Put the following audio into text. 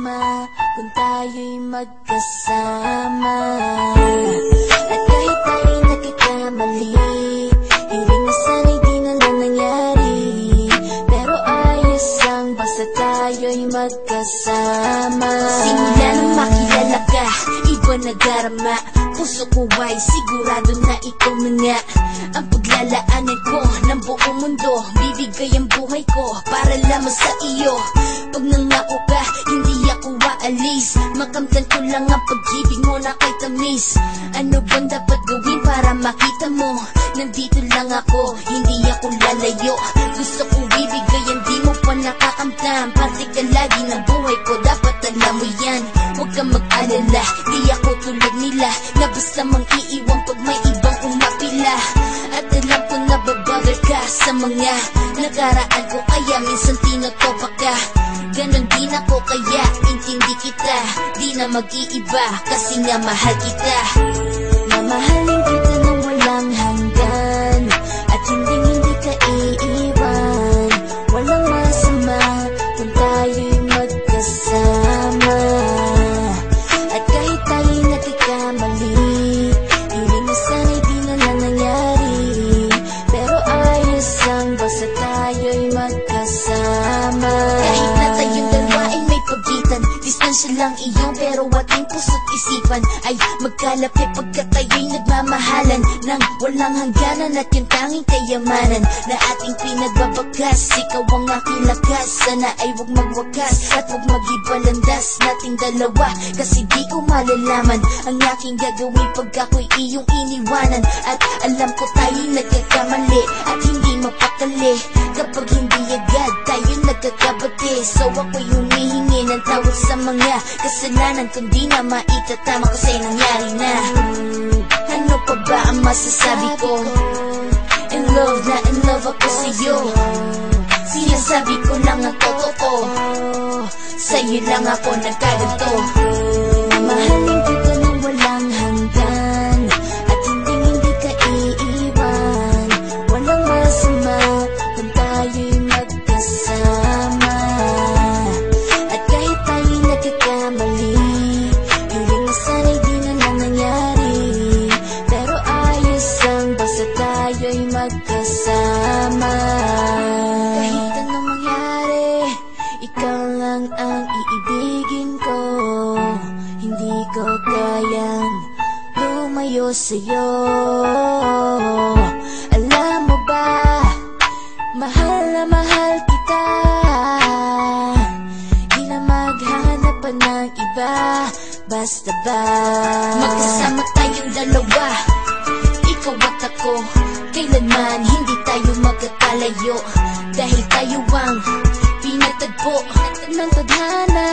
masama kung tayo'y magkasama. At kahit tayo'y nagkakamali, hiling na sana'y di na lang nangyari. Pero ayos lang basta tayo'y magkasama. Simula nang makilala ka, iba nadarama. Puso ko ay sigurado na ikaw na nga ang paglalaanan ko ng buong mundo. Bibigay ang buhay ko para lamang sa iyo. Pag nangako ka, hindi ako aalis. Makamtan ko lang ang pag-ibig mo na kay tamis. Ano bang dapat gawin para makita mo? Nandito lang ako, hindi ako lalayo. Gusto kong bibigay ang di mo pa nakakamtam. Parte ka lagi ng buhay ko, dapat alam mo yan. Huwag kang mag-alala, di ako tulad nila na basta mang iiwan pag may ibang umapila. At alam ko na babother ka sa mga nakaraan ko, kaya minsan tinotopa ka. Ganon din ako kaya intindi kita. Di na mag-iiba kasi nga mahal kita. Mamahalin kita nang walang hanggan, at hindi ka iiwan. Walang masama kung tayo'y magkasama. At kahit tayo'y nagkakamali, hiling na sana'y di na lang nangyari. Pero ayos lang basta tayo'y magkasama. Kahit na tayong dalawa ay may pagitan, distansya lang iyon pero ating puso't isipan ay magkalapit pagkat tayo'y nagmamahalan ng walang hangganan. At yung tanging kayamanan na ating pinagbabagas, ikaw ang aking lakas. Sana ay huwag magwakas at huwag mag-ibalandas nating dalawa, kasi di ko malalaman ang aking gagawin pag ako'y iyong iniwanan. At alam ko tayo'y nagkakamali at hindi mapakali kapag hindi agad tayo nagkakabati. So ako'y humihingi ng tawad sa mga kasalanan kung di na maitatama kasi nangyari na. Ano pa ba ang masasabi ko? In love na in love ako sa'yo. Sinasabi ko lang ang totoo, sa'yo lang ako nagkaganto. Mamahalin kita nang walang hanggan, at hindi ka iiwan. Walang masama kung tayo'y magkasama. At kahit tayo'y nagkakamali, hiling na sana'y di na lang nangyari. Pero ayos lang basta tayo'y magkasama. Kahit anong mangyari, ikaw lang ang iibigin ko. Hindi ko kayang lumayo sa'yo. Alam mo ba, mahal na mahal kita. Di na maghanap pa ng iba, basta ba magkasama tayong dalawa, ikaw at ako. Kailanman hindi tayo magkakalayo, dahil tayo ang pinatagpo ng tadhana.